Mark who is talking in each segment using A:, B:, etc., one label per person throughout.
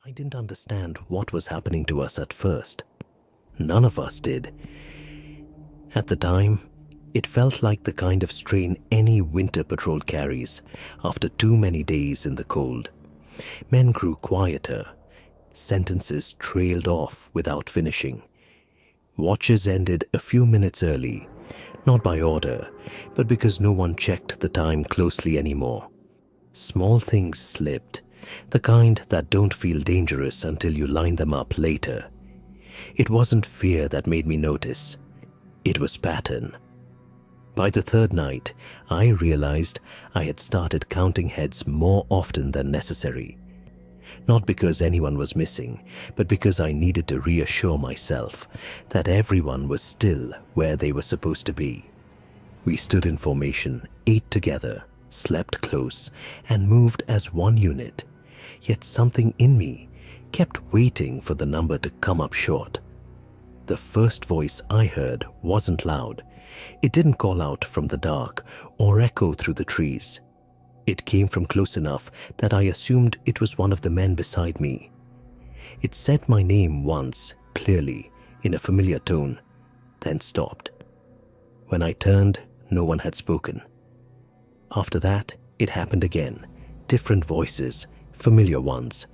A: I didn't understand what was happening to us at first. None of us did. At the time, it felt like the kind of strain any winter patrol carries after too many days in the cold. Men grew quieter. Sentences trailed off without finishing. Watches ended a few minutes early, not by order, but because no one checked the time closely anymore. Small things slipped, the kind that don't feel dangerous until you line them up later. It wasn't fear that made me notice. It was pattern. By the third night, I realized I had started counting heads more often than necessary. Not because anyone was missing, but because I needed to reassure myself that everyone was still where they were supposed to be. We stood in formation, ate together, slept close, and moved as one unit. Yet something in me kept waiting for the number to come up short. The first voice I heard wasn't loud. It didn't call out from the dark or echo through the trees. It came from close enough that I assumed it was one of the men beside me. It said my name once, clearly, in a familiar tone, then stopped. When I turned, no one had spoken. After that, it happened again. Different voices, familiar ones.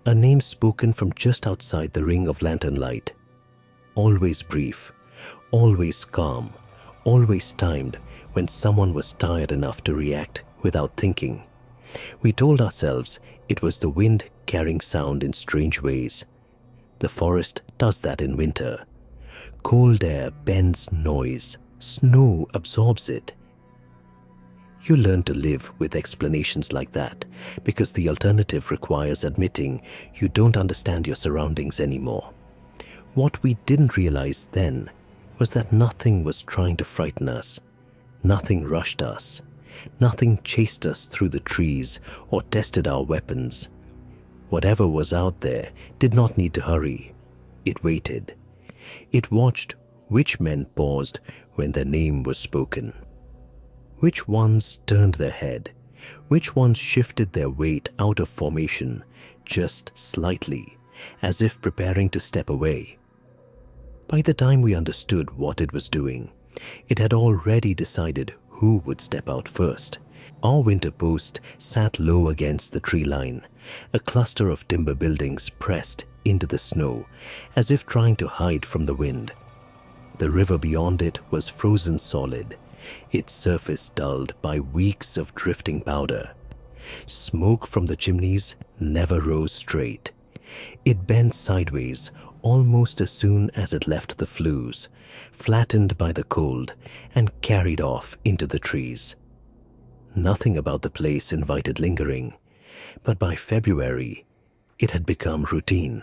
A: A name spoken from just outside the ring of lantern light. Always brief, always calm, always timed when someone was tired enough to react without thinking. We told ourselves it was the wind carrying sound in strange ways. The forest does that in winter. Cold air bends noise. Snow absorbs it. You learn to live with explanations like that because the alternative requires admitting you don't understand your surroundings anymore. What we didn't realize then was that nothing was trying to frighten us. Nothing rushed us. Nothing chased us through the trees or tested our weapons. Whatever was out there did not need to hurry. It waited. It watched which men paused when their name was spoken. Which ones turned their head. Which ones shifted their weight out of formation, just slightly, as if preparing to step away. By the time we understood what it was doing, it had already decided who would step out first. Our winter post sat low against the tree line, a cluster of timber buildings pressed into the snow, as if trying to hide from the wind. The river beyond it was frozen solid, its surface dulled by weeks of drifting powder. Smoke from the chimneys never rose straight. It bent sideways almost as soon as it left the flues, flattened by the cold and carried off into the trees. Nothing about the place invited lingering, but by February, it had become routine.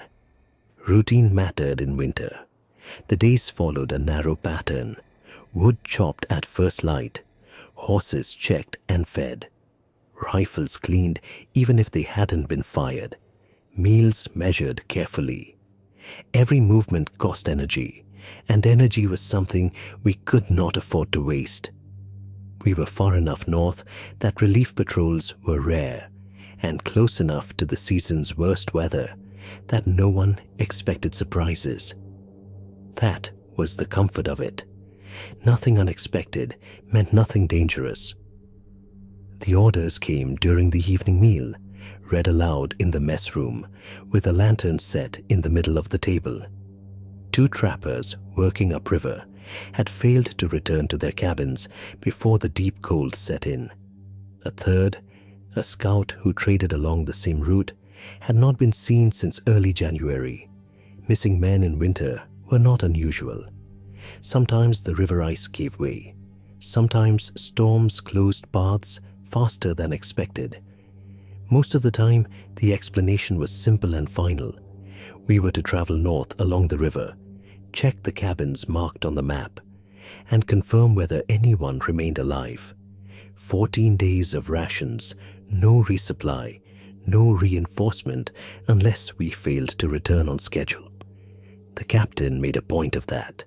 A: Routine mattered in winter. The days followed a narrow pattern. Wood chopped at first light, horses checked and fed, rifles cleaned even if they hadn't been fired, meals measured carefully. Every movement cost energy, and energy was something we could not afford to waste. We were far enough north that relief patrols were rare, and close enough to the season's worst weather that no one expected surprises. That was the comfort of it. Nothing unexpected meant nothing dangerous. The orders came during the evening meal, read aloud in the mess room, with a lantern set in the middle of the table. 2 trappers working upriver had failed to return to their cabins before the deep cold set in. A third, a scout who traded along the same route, had not been seen since early January. Missing men in winter were not unusual. Sometimes the river ice gave way. Sometimes storms closed paths faster than expected. Most of the time, the explanation was simple and final. We were to travel north along the river, check the cabins marked on the map, and confirm whether anyone remained alive. 14 days of rations, no resupply, no reinforcement unless we failed to return on schedule. The captain made a point of that.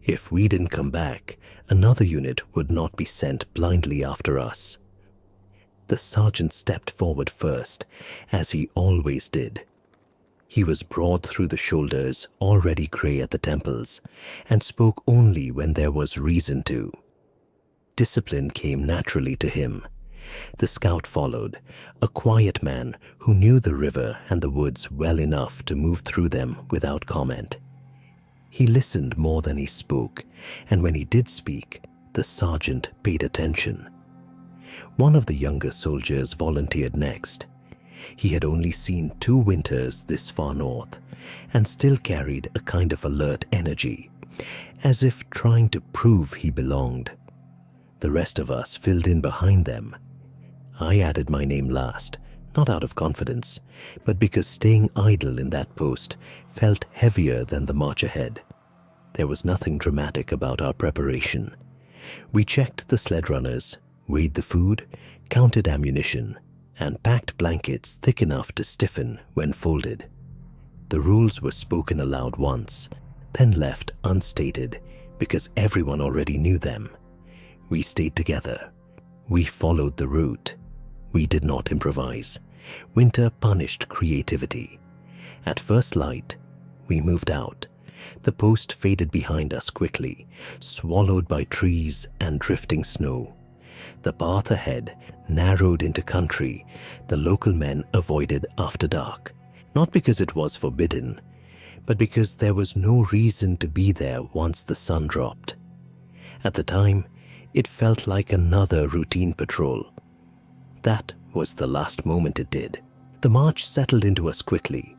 A: If we didn't come back, another unit would not be sent blindly after us. The sergeant stepped forward first, as he always did. He was broad through the shoulders, already grey at the temples, and spoke only when there was reason to. Discipline came naturally to him. The scout followed, a quiet man who knew the river and the woods well enough to move through them without comment. He listened more than he spoke, and when he did speak, the sergeant paid attention. One of the younger soldiers volunteered next. He had only seen 2 winters this far north, and still carried a kind of alert energy, as if trying to prove he belonged. The rest of us filled in behind them. I added my name last, not out of confidence, but because staying idle in that post felt heavier than the march ahead. There was nothing dramatic about our preparation. We checked the sled runners, weighed the food, counted ammunition, and packed blankets thick enough to stiffen when folded. The rules were spoken aloud once, then left unstated because everyone already knew them. We stayed together. We followed the route. We did not improvise. Winter punished creativity. At first light, we moved out. The post faded behind us quickly, swallowed by trees and drifting snow. The path ahead narrowed into country the local men avoided after dark, not because it was forbidden, but because there was no reason to be there once the sun dropped. At the time, it felt like another routine patrol. That was the last moment it did. The march settled into us quickly.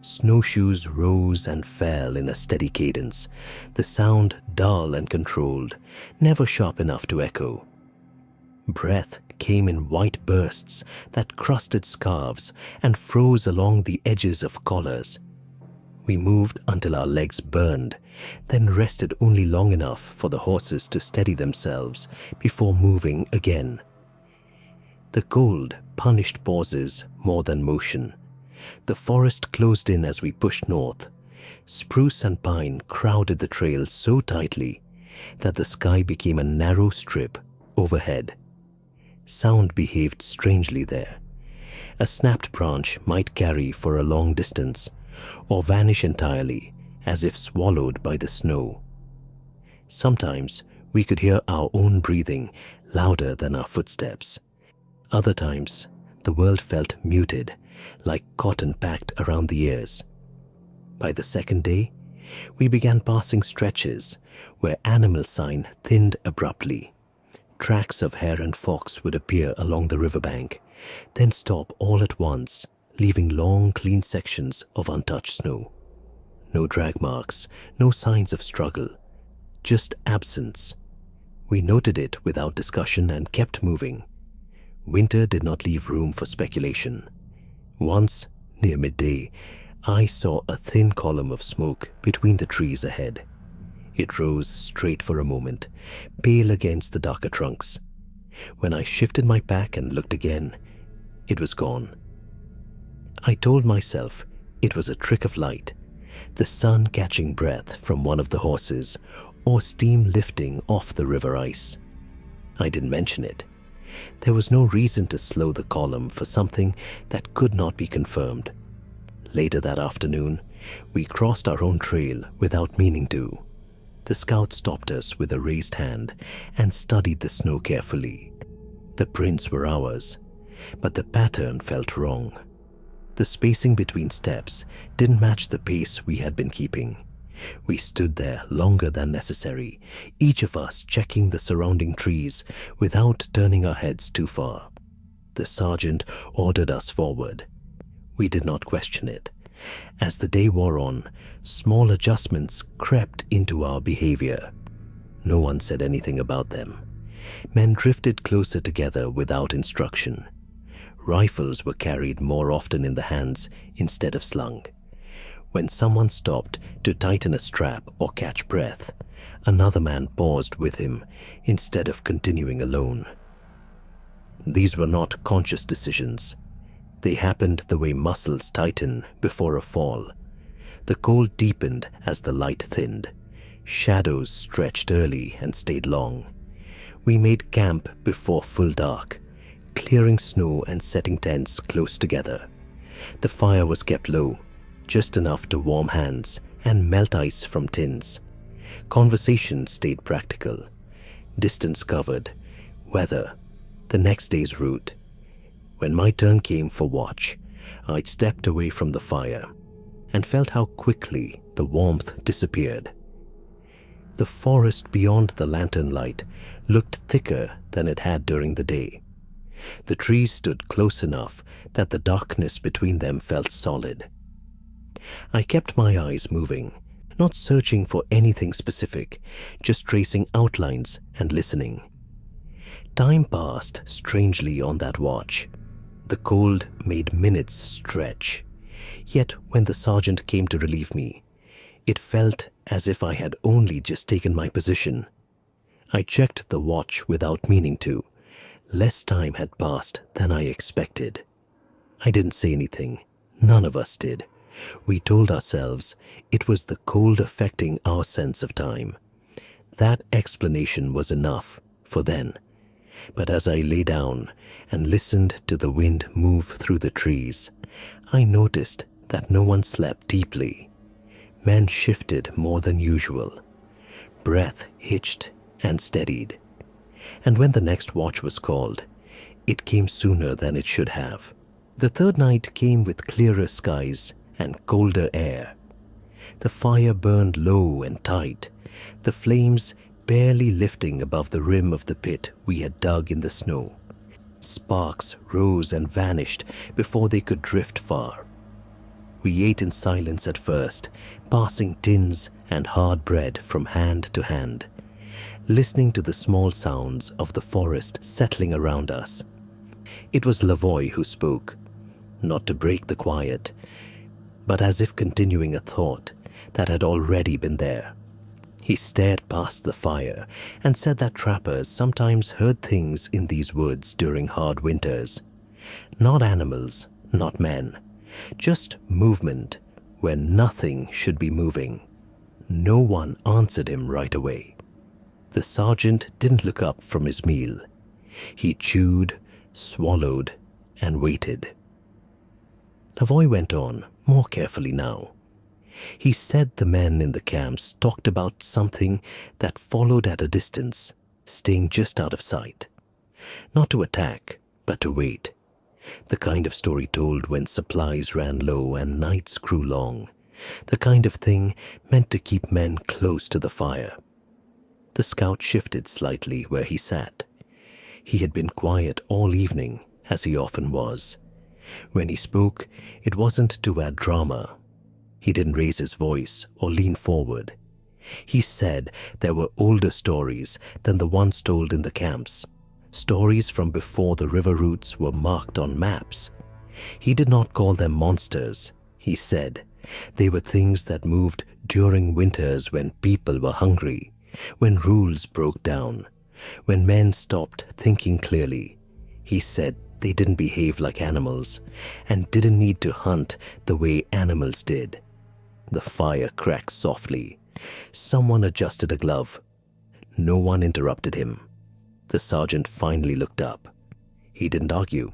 A: Snowshoes rose and fell in a steady cadence, the sound dull and controlled, never sharp enough to echo. Breath came in white bursts that crusted scarves and froze along the edges of collars. We moved until our legs burned, then rested only long enough for the horses to steady themselves before moving again. The cold punished pauses more than motion. The forest closed in as we pushed north. Spruce and pine crowded the trail so tightly that the sky became a narrow strip overhead. Sound behaved strangely there. A snapped branch might carry for a long distance, or vanish entirely, as if swallowed by the snow. Sometimes we could hear our own breathing louder than our footsteps. Other times, the world felt muted, like cotton packed around the ears. By the second day, we began passing stretches where animal sign thinned abruptly. Tracks of hare and fox would appear along the riverbank, then stop all at once, leaving long, clean sections of untouched snow. No drag marks, no signs of struggle, just absence. We noted it without discussion and kept moving. Winter did not leave room for speculation. Once, near midday, I saw a thin column of smoke between the trees ahead. It rose straight for a moment, pale against the darker trunks. When I shifted my pack and looked again, it was gone. I told myself it was a trick of light, the sun catching breath from one of the horses, or steam lifting off the river ice. I didn't mention it. There was no reason to slow the column for something that could not be confirmed. Later that afternoon, we crossed our own trail without meaning to. The scout stopped us with a raised hand and studied the snow carefully. The prints were ours, but the pattern felt wrong. The spacing between steps didn't match the pace we had been keeping. We stood there longer than necessary, each of us checking the surrounding trees without turning our heads too far. The sergeant ordered us forward. We did not question it. As the day wore on, small adjustments crept into our behavior. No one said anything about them. Men drifted closer together without instruction. Rifles were carried more often in the hands instead of slung. When someone stopped to tighten a strap or catch breath, another man paused with him instead of continuing alone. These were not conscious decisions. They happened the way muscles tighten before a fall. The cold deepened as the light thinned. Shadows stretched early and stayed long. We made camp before full dark, clearing snow and setting tents close together. The fire was kept low, just enough to warm hands and melt ice from tins. Conversation stayed practical. Distance covered, weather, the next day's route. When my turn came for watch, I stepped away from the fire and felt how quickly the warmth disappeared. The forest beyond the lantern light looked thicker than it had during the day. The trees stood close enough that the darkness between them felt solid. I kept my eyes moving, not searching for anything specific, just tracing outlines and listening. Time passed strangely on that watch. The cold made minutes stretch. Yet when the sergeant came to relieve me, it felt as if I had only just taken my position. I checked the watch without meaning to. Less time had passed than I expected. I didn't say anything. None of us did. We told ourselves it was the cold affecting our sense of time. That explanation was enough for then. But as I lay down and listened to the wind move through the trees, I noticed that no one slept deeply. Men shifted more than usual. Breath hitched and steadied. And when the next watch was called, it came sooner than it should have. The third night came with clearer skies and colder air. The fire burned low and tight, the flames barely lifting above the rim of the pit we had dug in the snow. Sparks rose and vanished before they could drift far. We ate in silence at first, passing tins and hard bread from hand to hand, listening to the small sounds of the forest settling around us. It was Lavoie who spoke, not to break the quiet, but as if continuing a thought that had already been there. He stared past the fire and said that trappers sometimes heard things in these woods during hard winters. Not animals, not men, just movement where nothing should be moving. No one answered him right away. The sergeant didn't look up from his meal. He chewed, swallowed, and waited. Lavoie went on, more carefully now. He said the men in the camps talked about something that followed at a distance, staying just out of sight. Not to attack, but to wait. The kind of story told when supplies ran low and nights grew long. The kind of thing meant to keep men close to the fire. The scout shifted slightly where he sat. He had been quiet all evening, as he often was. When he spoke, it wasn't to add drama. He didn't raise his voice or lean forward. He said there were older stories than the ones told in the camps, stories from before the river routes were marked on maps. He did not call them monsters, he said. They were things that moved during winters when people were hungry, when rules broke down, when men stopped thinking clearly. He said they didn't behave like animals and didn't need to hunt the way animals did. The fire cracked softly. Someone adjusted a glove. No one interrupted him. The sergeant finally looked up. He didn't argue.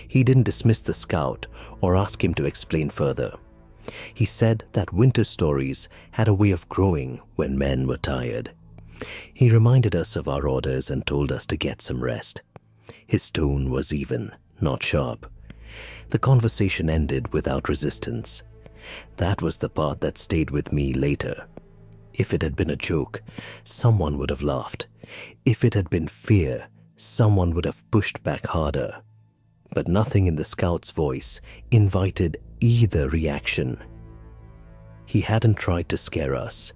A: He didn't dismiss the scout or ask him to explain further. He said that winter stories had a way of growing when men were tired. He reminded us of our orders and told us to get some rest. His tone was even, not sharp. The conversation ended without resistance. That was the part that stayed with me later. If it had been a joke, someone would have laughed. If it had been fear, someone would have pushed back harder. But nothing in the scout's voice invited either reaction. He hadn't tried to scare us.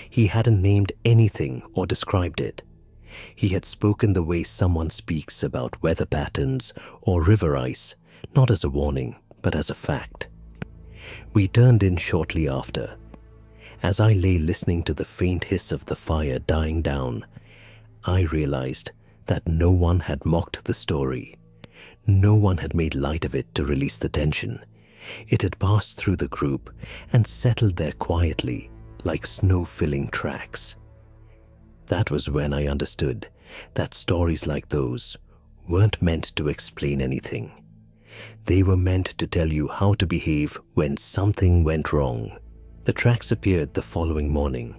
A: He hadn't named anything or described it. He had spoken the way someone speaks about weather patterns or river ice, not as a warning, but as a fact. We turned in shortly after. As I lay listening to the faint hiss of the fire dying down, I realized that no one had mocked the story. No one had made light of it to release the tension. It had passed through the group and settled there quietly, like snow-filling tracks. That was when I understood that stories like those weren't meant to explain anything. They were meant to tell you how to behave when something went wrong. The tracks appeared the following morning,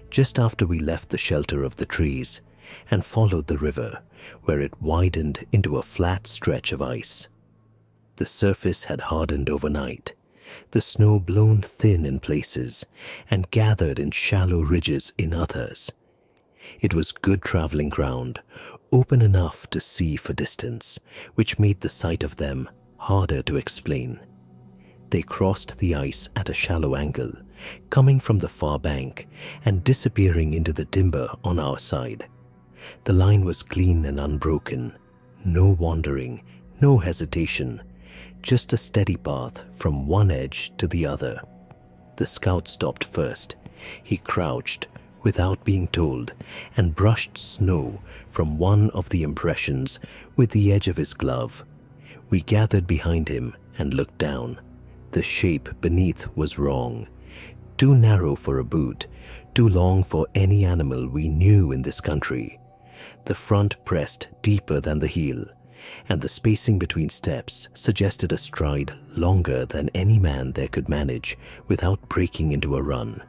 A: just after we left the shelter of the trees and followed the river, where it widened into a flat stretch of ice. The surface had hardened overnight, the snow blown thin in places and gathered in shallow ridges in others. It was good traveling ground, open enough to see for distance, which made the sight of them harder to explain. They crossed the ice at a shallow angle, coming from the far bank and disappearing into the timber on our side. The line was clean and unbroken, no wandering, no hesitation, just a steady path from one edge to the other. The scout stopped first. He crouched, without being told, and brushed snow from one of the impressions with the edge of his glove. We gathered behind him and looked down. The shape beneath was wrong. Too narrow for a boot, too long for any animal we knew in this country. The front pressed deeper than the heel, and the spacing between steps suggested a stride longer than any man there could manage without breaking into a run.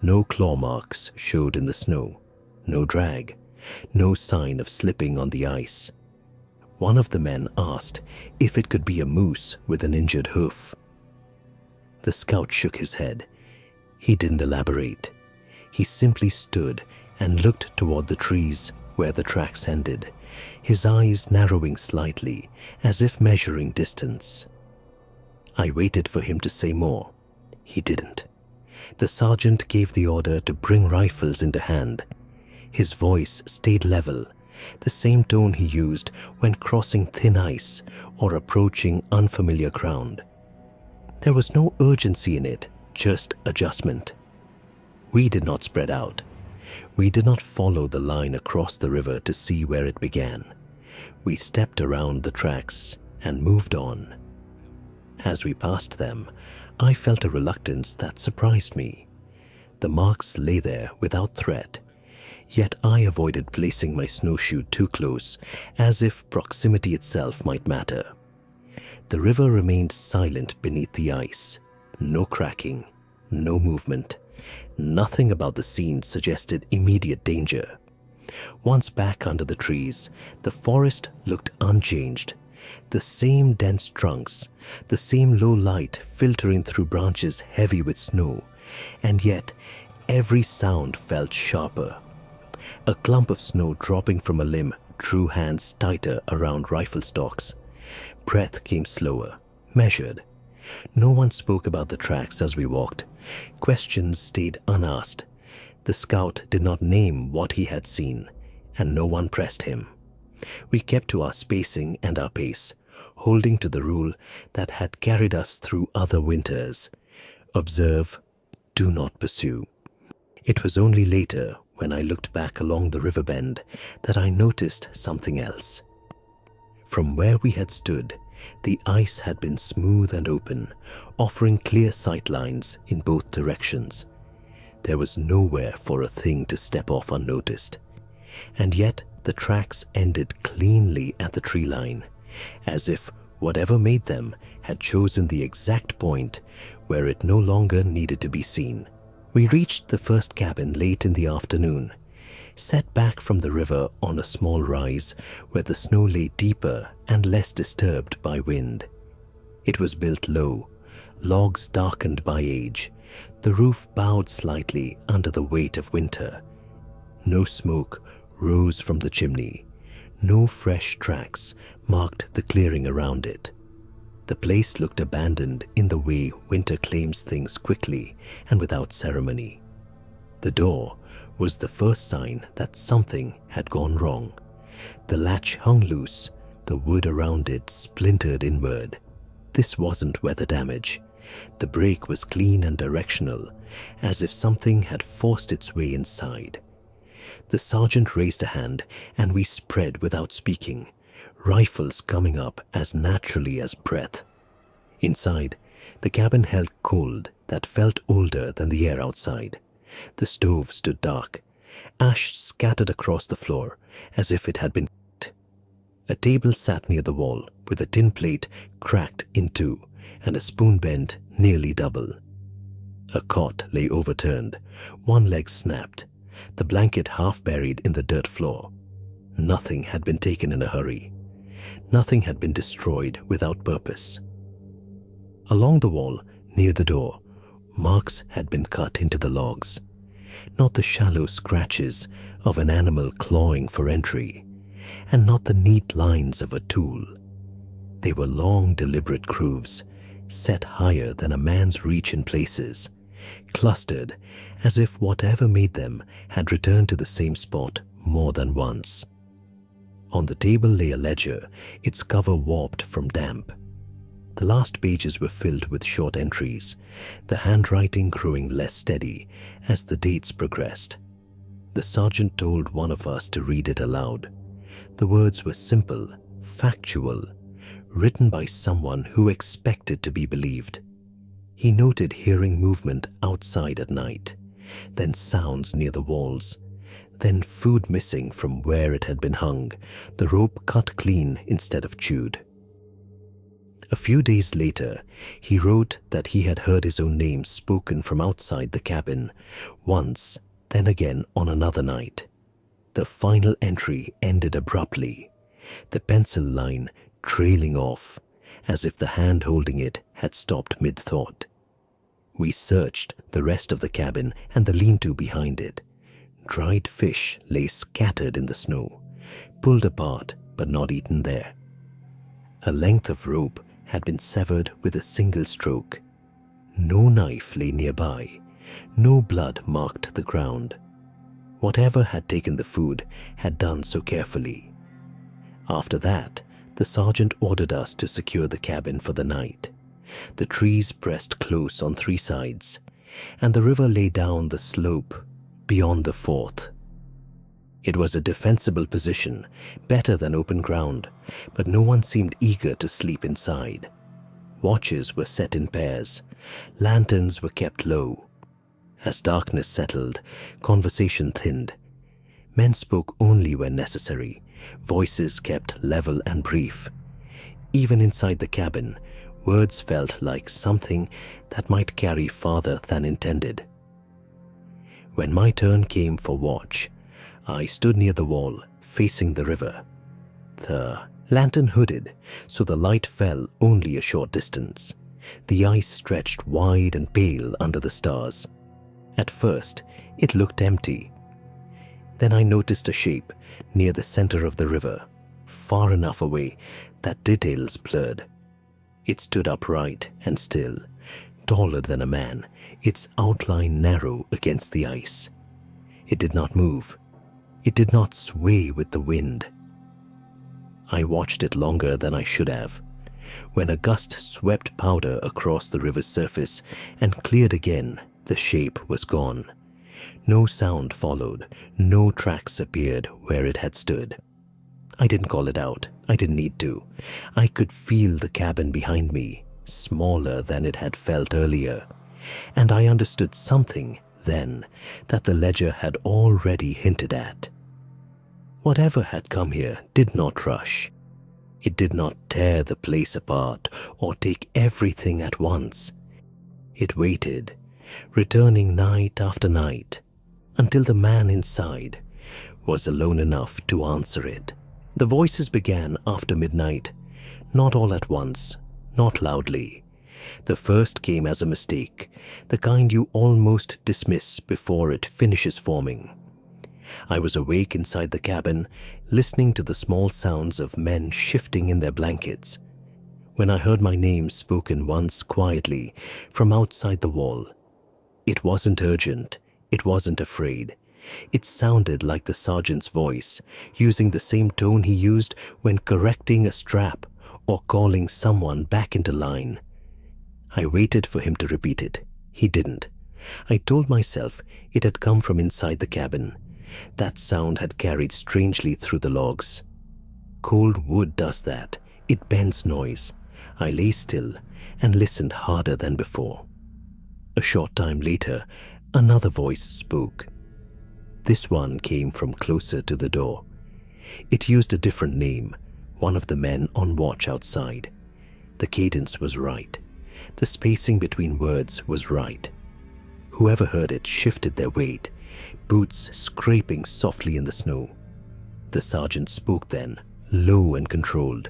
A: No claw marks showed in the snow, no drag, no sign of slipping on the ice. One of the men asked if it could be a moose with an injured hoof. The scout shook his head. He didn't elaborate. He simply stood and looked toward the trees where the tracks ended, his eyes narrowing slightly as if measuring distance. I waited for him to say more. He didn't. The sergeant gave the order to bring rifles into hand. His voice stayed level, the same tone he used when crossing thin ice or approaching unfamiliar ground. There was no urgency in it, just adjustment. We did not spread out. We did not follow the line across the river to see where it began. We stepped around the tracks and moved on. As we passed them, I felt a reluctance that surprised me. The marks lay there without threat, yet I avoided placing my snowshoe too close, as if proximity itself might matter. The river remained silent beneath the ice. No cracking, no movement. Nothing about the scene suggested immediate danger. Once back under the trees, the forest looked unchanged. The same dense trunks, the same low light filtering through branches heavy with snow, and yet every sound felt sharper. A clump of snow dropping from a limb drew hands tighter around rifle stocks. Breath came slower, measured. No one spoke about the tracks as we walked. Questions stayed unasked. The scout did not name what he had seen, and no one pressed him. We kept to our spacing and our pace, holding to the rule that had carried us through other winters. Observe, do not pursue. It was only later, when I looked back along the river bend, that I noticed something else. From where we had stood, the ice had been smooth and open, offering clear sight lines in both directions. There was nowhere for a thing to step off unnoticed. And yet the tracks ended cleanly at the tree line, as if whatever made them had chosen the exact point where it no longer needed to be seen. We reached the first cabin late in the afternoon, set back from the river on a small rise where the snow lay deeper and less disturbed by wind. It was built low, logs darkened by age, the roof bowed slightly under the weight of winter. No smoke rose from the chimney. No fresh tracks marked the clearing around it. The place looked abandoned in the way winter claims things quickly and without ceremony. The door was the first sign that something had gone wrong. The latch hung loose, the wood around it splintered inward. This wasn't weather damage. The break was clean and directional, as if something had forced its way inside. The sergeant raised a hand, and we spread without speaking, rifles coming up as naturally as breath. Inside, the cabin held cold that felt older than the air outside. The stove stood dark, ash scattered across the floor as if it had been. A table sat near the wall with a tin plate cracked in two and a spoon bent nearly double. A cot lay overturned, one leg snapped, the blanket half buried in the dirt floor. Nothing had been taken in a hurry. Nothing had been destroyed without purpose. Along the wall, near the door, marks had been cut into the logs. Not the shallow scratches of an animal clawing for entry, and not the neat lines of a tool. They were long, deliberate grooves, set higher than a man's reach in places, clustered as if whatever made them had returned to the same spot more than once. On the table lay a ledger, its cover warped from damp. The last pages were filled with short entries, the handwriting growing less steady as the dates progressed. The sergeant told one of us to read it aloud. The words were simple, factual, written by someone who expected to be believed. He noted hearing movement outside at night, then sounds near the walls, then food missing from where it had been hung, the rope cut clean instead of chewed. A few days later, he wrote that he had heard his own name spoken from outside the cabin, once, then again on another night. The final entry ended abruptly, the pencil line trailing off, as if the hand holding it had stopped mid-thought. We searched the rest of the cabin and the lean-to behind it. Dried fish lay scattered in the snow, pulled apart but not eaten there. A length of rope had been severed with a single stroke. No knife lay nearby, no blood marked the ground. Whatever had taken the food had done so carefully. After that, the sergeant ordered us to secure the cabin for the night. The trees pressed close on three sides, and the river lay down the slope beyond the fourth. It was a defensible position, better than open ground, but no one seemed eager to sleep inside. Watches were set in pairs, lanterns were kept low. As darkness settled, conversation thinned. Men spoke only when necessary, voices kept level and brief. Even inside the cabin, words felt like something that might carry farther than intended. When my turn came for watch, I stood near the wall, facing the river. The lantern hooded, so the light fell only a short distance. The ice stretched wide and pale under the stars. At first, it looked empty. Then I noticed a shape near the center of the river, far enough away that details blurred. It stood upright and still, taller than a man, its outline narrow against the ice. It did not move. It did not sway with the wind. I watched it longer than I should have. When a gust swept powder across the river's surface and cleared again, the shape was gone. No sound followed, no tracks appeared where it had stood. I didn't call it out. I didn't need to. I could feel the cabin behind me, smaller than it had felt earlier. And I understood something then that the ledger had already hinted at. Whatever had come here did not rush. It did not tear the place apart or take everything at once. It waited, returning night after night, until the man inside was alone enough to answer it. The voices began after midnight, not all at once, not loudly. The first came as a mistake, the kind you almost dismiss before it finishes forming. I was awake inside the cabin, listening to the small sounds of men shifting in their blankets, when I heard my name spoken once quietly from outside the wall. It wasn't urgent, it wasn't afraid. It sounded like the sergeant's voice, using the same tone he used when correcting a strap or calling someone back into line. I waited for him to repeat it. He didn't. I told myself it had come from inside the cabin. That sound had carried strangely through the logs. Cold wood does that. It bends noise. I lay still and listened harder than before. A short time later, another voice spoke. This one came from closer to the door. It used a different name, one of the men on watch outside. The cadence was right. The spacing between words was right. Whoever heard it shifted their weight, boots scraping softly in the snow. The sergeant spoke then, low and controlled,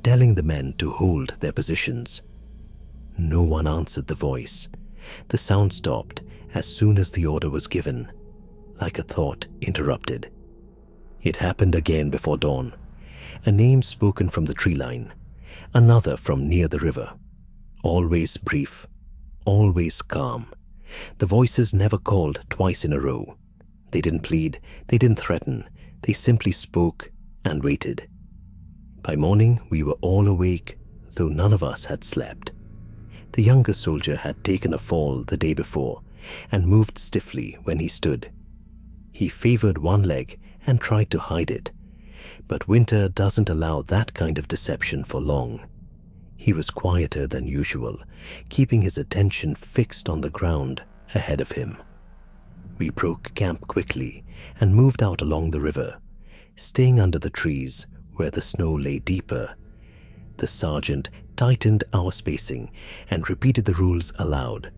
A: telling the men to hold their positions. No one answered the voice. The sound stopped as soon as the order was given, like a thought interrupted. It happened again before dawn. A name spoken from the tree line, another from near the river. Always brief, always calm. The voices never called twice in a row. They didn't plead, they didn't threaten. They simply spoke and waited. By morning, we were all awake, though none of us had slept. The younger soldier had taken a fall the day before and moved stiffly when he stood. He favored one leg and tried to hide it, but winter doesn't allow that kind of deception for long. He was quieter than usual, keeping his attention fixed on the ground ahead of him. We broke camp quickly and moved out along the river, staying under the trees where the snow lay deeper. The sergeant tightened our spacing and repeated the rules aloud.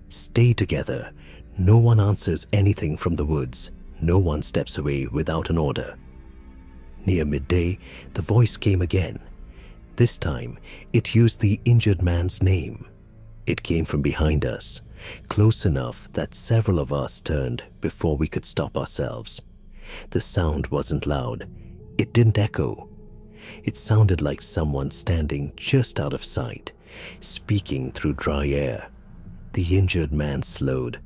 A: Stay together. No one answers anything from the woods. No one steps away without an order. Near midday, the voice came again. This time, it used the injured man's name. It came from behind us, close enough that several of us turned before we could stop ourselves. The sound wasn't loud. It didn't echo. It sounded like someone standing just out of sight, speaking through dry air. The injured man slowed.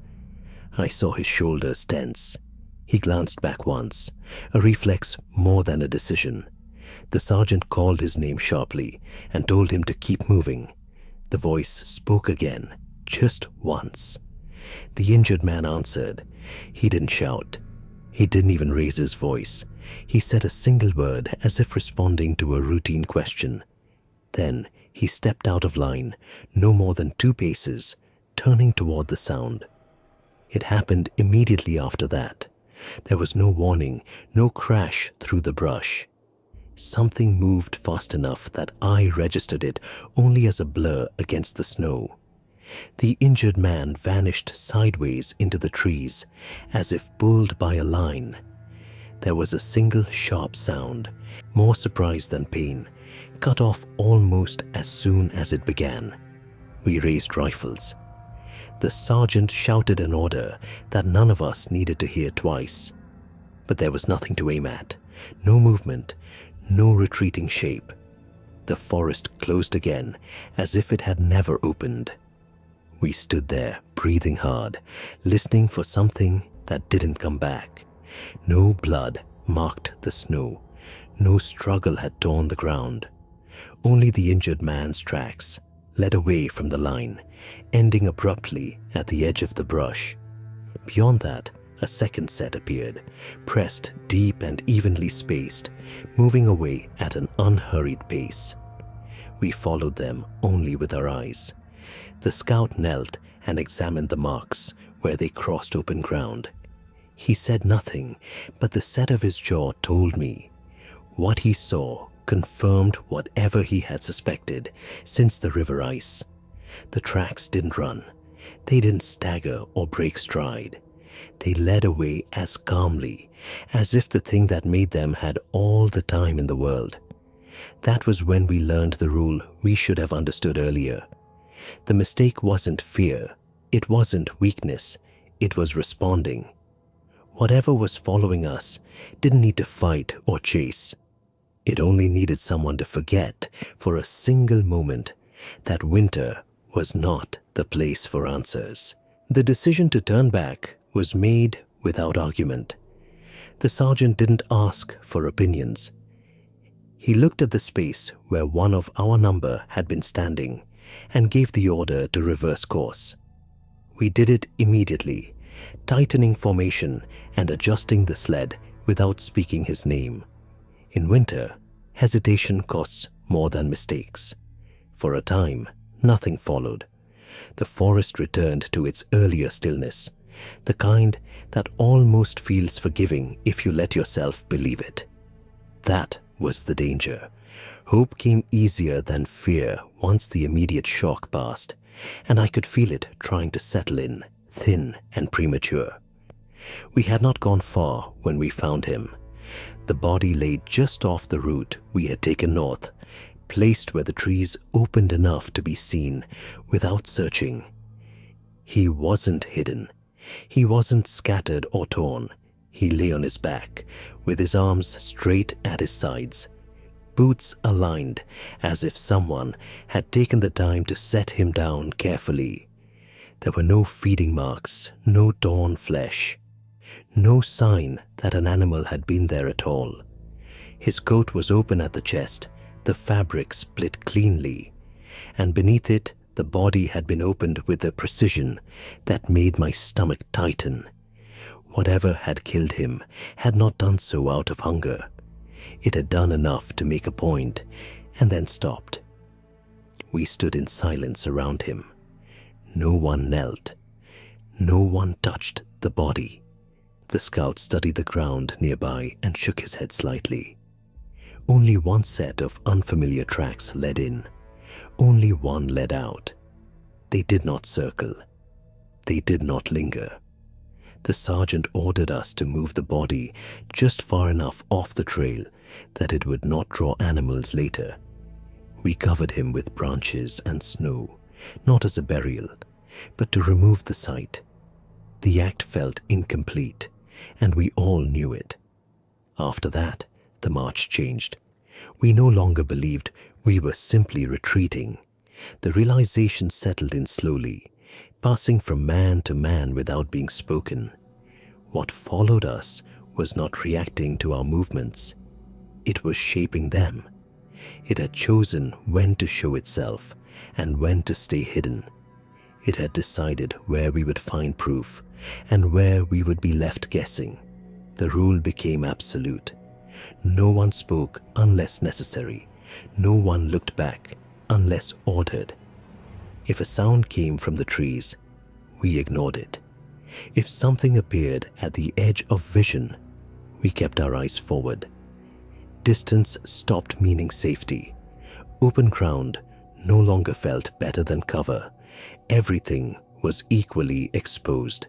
A: I saw his shoulders tense. He glanced back once, a reflex more than a decision. The sergeant called his name sharply and told him to keep moving. The voice spoke again, just once. The injured man answered. He didn't shout. He didn't even raise his voice. He said a single word as if responding to a routine question. Then he stepped out of line, no more than 2 paces, turning toward the sound. It happened immediately after that. There was no warning, no crash through the brush. Something moved fast enough that I registered it only as a blur against the snow. The injured man vanished sideways into the trees, as if pulled by a line. There was a single sharp sound, more surprise than pain, cut off almost as soon as it began. We raised rifles. The sergeant shouted an order that none of us needed to hear twice. But there was nothing to aim at, no movement, no retreating shape. The forest closed again, as if it had never opened. We stood there, breathing hard, listening for something that didn't come back. No blood marked the snow. No struggle had torn the ground. Only the injured man's tracks led away from the line, ending abruptly at the edge of the brush. Beyond that, a second set appeared, pressed deep and evenly spaced, moving away at an unhurried pace. We followed them only with our eyes. The scout knelt and examined the marks where they crossed open ground. He said nothing, but the set of his jaw told me. What he saw confirmed whatever he had suspected since the river ice. The tracks didn't run. They didn't stagger or break stride. They led away as calmly, as if the thing that made them had all the time in the world. That was when we learned the rule we should have understood earlier. The mistake wasn't fear. It wasn't weakness. It was responding. Whatever was following us didn't need to fight or chase. It only needed someone to forget for a single moment that winter was not the place for answers. The decision to turn back was made without argument. The sergeant didn't ask for opinions. He looked at the space where one of our number had been standing and gave the order to reverse course. We did it immediately, tightening formation and adjusting the sled without speaking his name. In winter, hesitation costs more than mistakes. For a time, nothing followed. The forest returned to its earlier stillness, the kind that almost feels forgiving if you let yourself believe it. That was the danger. Hope came easier than fear once the immediate shock passed, and I could feel it trying to settle in, thin and premature. We had not gone far when we found him. The body lay just off the route we had taken north, placed where the trees opened enough to be seen without searching. He wasn't hidden. He wasn't scattered or torn. He lay on his back, with his arms straight at his sides, boots aligned as if someone had taken the time to set him down carefully. There were no feeding marks, no torn flesh, no sign that an animal had been there at all. His coat was open at the chest, the fabric split cleanly, and beneath it the body had been opened with a precision that made my stomach tighten. Whatever had killed him had not done so out of hunger. It had done enough to make a point and then stopped. We stood in silence around him. No one knelt. No one touched the body. The scout studied the ground nearby and shook his head slightly. Only one set of unfamiliar tracks led in. Only one led out. They did not circle. They did not linger. The sergeant ordered us to move the body just far enough off the trail that it would not draw animals later. We covered him with branches and snow, not as a burial, but to remove the site. The act felt incomplete, and we all knew it. After that, the march changed. We no longer believed we were simply retreating. The realization settled in slowly, passing from man to man without being spoken. What followed us was not reacting to our movements. It was shaping them. It had chosen when to show itself and when to stay hidden. It had decided where we would find proof and where we would be left guessing. The rule became absolute. No one spoke unless necessary. No one looked back unless ordered. If a sound came from the trees, we ignored it. If something appeared at the edge of vision, we kept our eyes forward. Distance stopped meaning safety. Open ground no longer felt better than cover. Everything was equally exposed.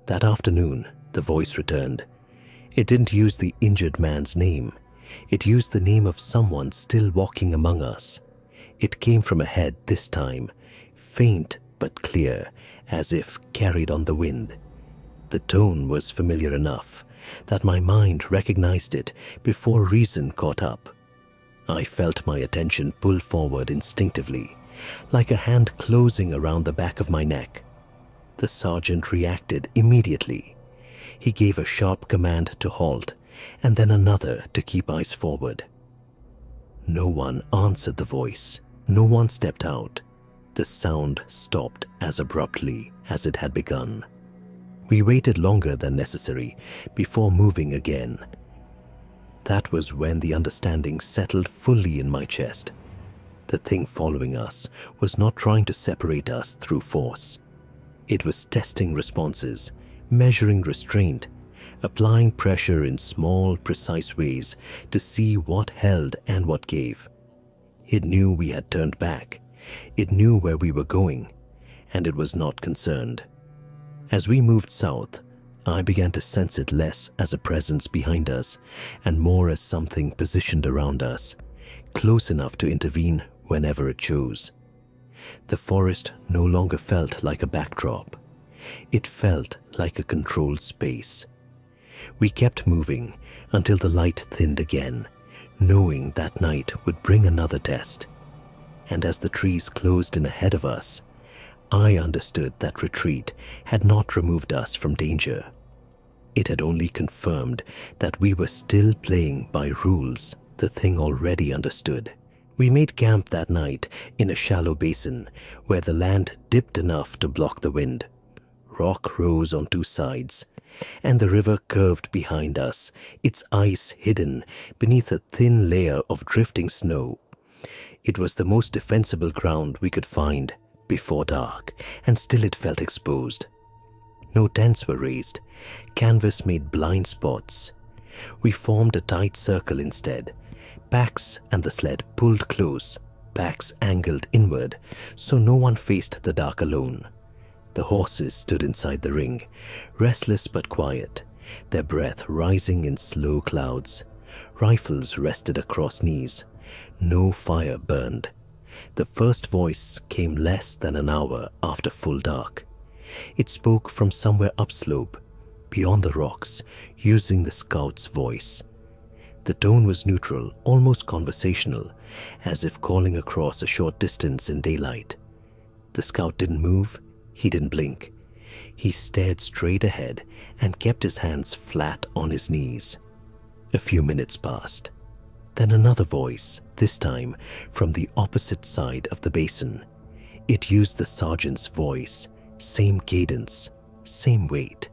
A: That afternoon, the voice returned. It didn't use the injured man's name. It used the name of someone still walking among us. It came from ahead this time, faint but clear, as if carried on the wind. The tone was familiar enough that my mind recognized it before reason caught up. I felt my attention pull forward instinctively, like a hand closing around the back of my neck. The sergeant reacted immediately. He gave a sharp command to halt, and then another to keep eyes forward. No one answered the voice. No one stepped out. The sound stopped as abruptly as it had begun. We waited longer than necessary before moving again. That was when the understanding settled fully in my chest. The thing following us was not trying to separate us through force. It was testing responses, measuring restraint, applying pressure in small, precise ways to see what held and what gave. It knew we had turned back. It knew where we were going, and it was not concerned. As we moved south, I began to sense it less as a presence behind us and more as something positioned around us, close enough to intervene whenever it chose. The forest no longer felt like a backdrop. It felt like a controlled space. We kept moving until the light thinned again, knowing that night would bring another test. And as the trees closed in ahead of us, I understood that retreat had not removed us from danger. It had only confirmed that we were still playing by rules the thing already understood. We made camp that night in a shallow basin where the land dipped enough to block the wind. Rock rose on two sides, and the river curved behind us, its ice hidden beneath a thin layer of drifting snow. It was the most defensible ground we could find before dark, and still it felt exposed. No tents were raised. Canvas made blind spots. We formed a tight circle instead, Packs and the sled pulled close, backs angled inward, so no one faced the dark alone. The horses stood inside the ring, restless but quiet, their breath rising in slow clouds. Rifles rested across knees. No fire burned. The first voice came less than an hour after full dark. It spoke from somewhere upslope, beyond the rocks, using the scout's voice. The tone was neutral, almost conversational, as if calling across a short distance in daylight. The scout didn't move, he didn't blink. He stared straight ahead and kept his hands flat on his knees. A few minutes passed. Then another voice, this time from the opposite side of the basin. It used the sergeant's voice, same cadence, same weight.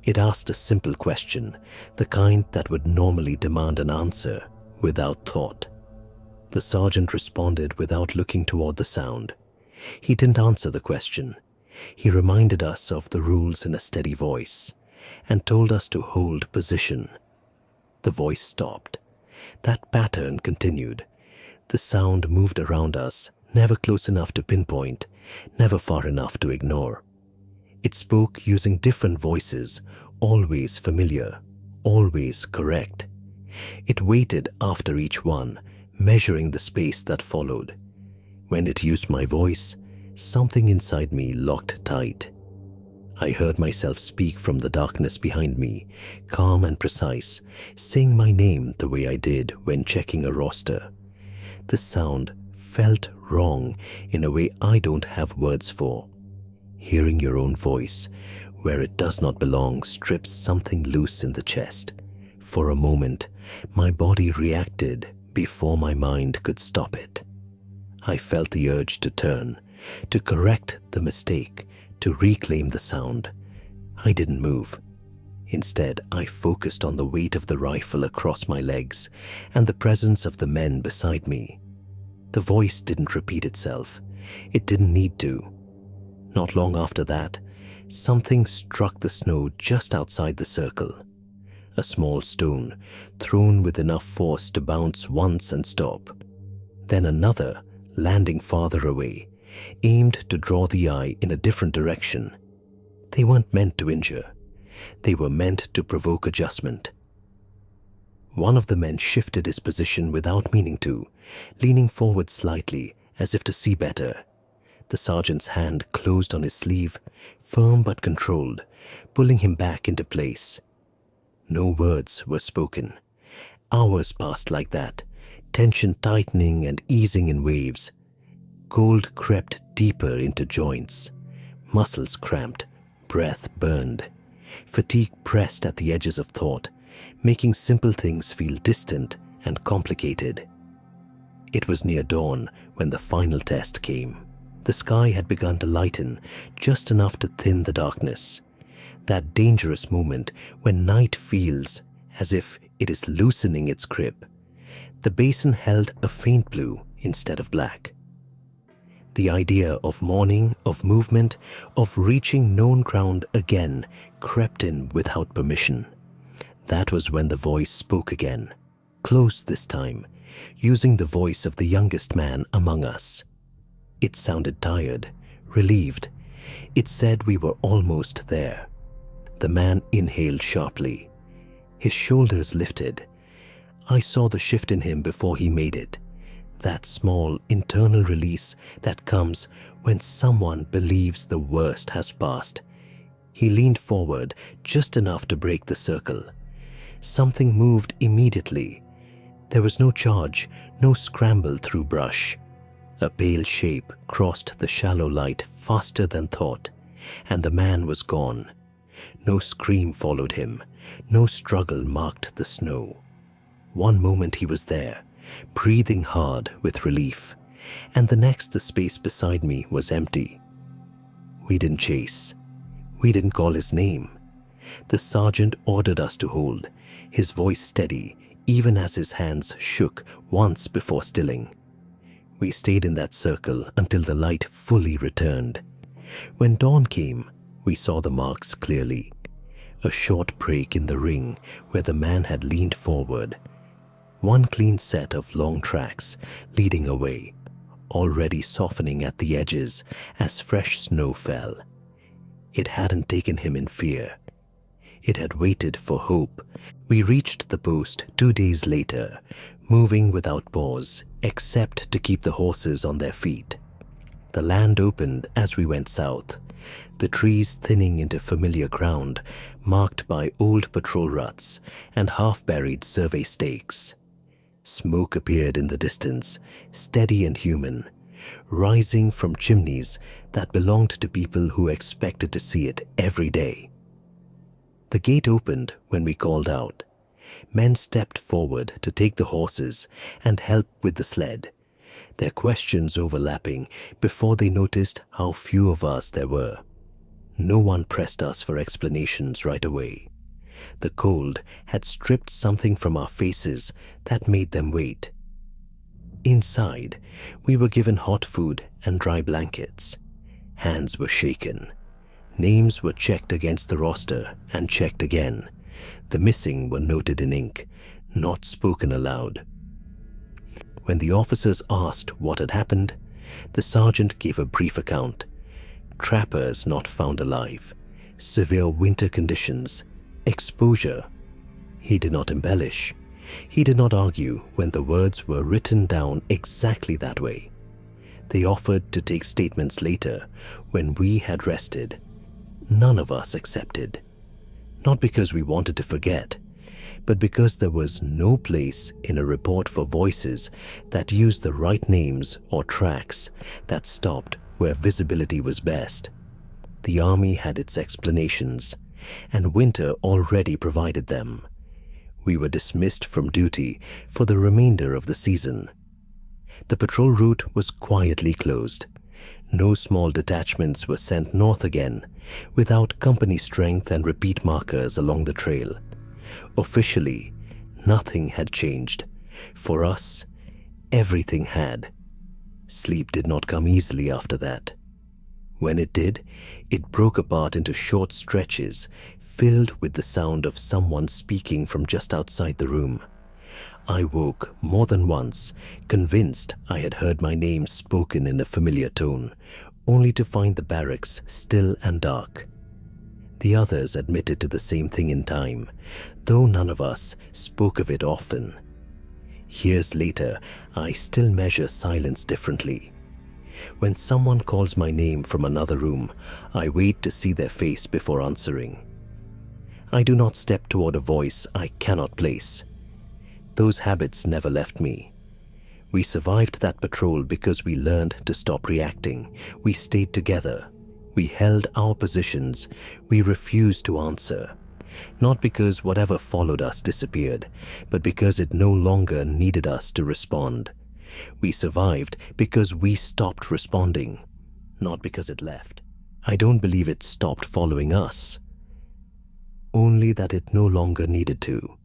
A: It asked a simple question, the kind that would normally demand an answer without thought. The sergeant responded without looking toward the sound. He didn't answer the question. He reminded us of the rules in a steady voice and told us to hold position. The voice stopped. That pattern continued. The sound moved around us, never close enough to pinpoint, never far enough to ignore. It spoke using different voices, always familiar, always correct. It waited after each one, measuring the space that followed. When it used my voice, something inside me locked tight. I heard myself speak from the darkness behind me, calm and precise, saying my name the way I did when checking a roster. The sound felt wrong in a way I don't have words for. Hearing your own voice, where it does not belong, strips something loose in the chest. For a moment, my body reacted before my mind could stop it. I felt the urge to turn, to correct the mistake, to reclaim the sound. I didn't move. Instead, I focused on the weight of the rifle across my legs and the presence of the men beside me. The voice didn't repeat itself. It didn't need to. Not long after that, something struck the snow just outside the circle. A small stone, thrown with enough force to bounce once and stop. Then another, landing farther away, aimed to draw the eye in a different direction. They weren't meant to injure. They were meant to provoke adjustment. One of the men shifted his position without meaning to, leaning forward slightly as if to see better. The sergeant's hand closed on his sleeve, firm but controlled, pulling him back into place. No words were spoken. Hours passed like that, tension tightening and easing in waves. Cold crept deeper into joints. Muscles cramped, breath burned. Fatigue pressed at the edges of thought, making simple things feel distant and complicated. It was near dawn when the final test came. The sky had begun to lighten, just enough to thin the darkness. That dangerous moment when night feels as if it is loosening its grip. The basin held a faint blue instead of black. The idea of morning, of movement, of reaching known ground again crept in without permission. That was when the voice spoke again, close this time, using the voice of the youngest man among us. It sounded tired, relieved. It said we were almost there. The man inhaled sharply. His shoulders lifted. I saw the shift in him before he made it. That small internal release that comes when someone believes the worst has passed. He leaned forward just enough to break the circle. Something moved immediately. There was no charge, no scramble through brush. A pale shape crossed the shallow light faster than thought, and the man was gone. No scream followed him. No struggle marked the snow. One moment he was there, breathing hard with relief, and the next the space beside me was empty. We didn't chase. We didn't call his name. The sergeant ordered us to hold, his voice steady, even as his hands shook once before stilling. We stayed in that circle until the light fully returned. When dawn came, we saw the marks clearly. A short break in the ring where the man had leaned forward. One clean set of long tracks leading away, already softening at the edges as fresh snow fell. It hadn't taken him in fear. It had waited for hope. We reached the post 2 days later, moving without pause, except to keep the horses on their feet. The land opened as we went south, the trees thinning into familiar ground, marked by old patrol ruts and half-buried survey stakes. Smoke appeared in the distance, steady and human, rising from chimneys that belonged to people who expected to see it every day. The gate opened when we called out. Men stepped forward to take the horses and help with the sled, their questions overlapping before they noticed how few of us there were. No one pressed us for explanations right away. The cold had stripped something from our faces that made them wait. Inside, we were given hot food and dry blankets. Hands were shaken. Names were checked against the roster and checked again. The missing were noted in ink, not spoken aloud. When the officers asked what had happened, the sergeant gave a brief account. Trappers not found alive, severe winter conditions, exposure. He did not embellish. He did not argue when the words were written down exactly that way. They offered to take statements later when we had rested. None of us accepted. Not because we wanted to forget, but because there was no place in a report for voices that used the right names or tracks that stopped where visibility was best. The army had its explanations, and winter already provided them. We were dismissed from duty for the remainder of the season. The patrol route was quietly closed. No small detachments were sent north again, without company strength and repeat markers along the trail. Officially, nothing had changed. For us, everything had. Sleep did not come easily after that. When it did, it broke apart into short stretches filled with the sound of someone speaking from just outside the room. I woke more than once, convinced I had heard my name spoken in a familiar tone, only to find the barracks still and dark. The others admitted to the same thing in time, though none of us spoke of it often. Years later, I still measure silence differently. When someone calls my name from another room, I wait to see their face before answering. I do not step toward a voice I cannot place. Those habits never left me. We survived that patrol because we learned to stop reacting. We stayed together. We held our positions. We refused to answer. Not because whatever followed us disappeared, but because it no longer needed us to respond. We survived because we stopped responding, not because it left. I don't believe it stopped following us, only that it no longer needed to.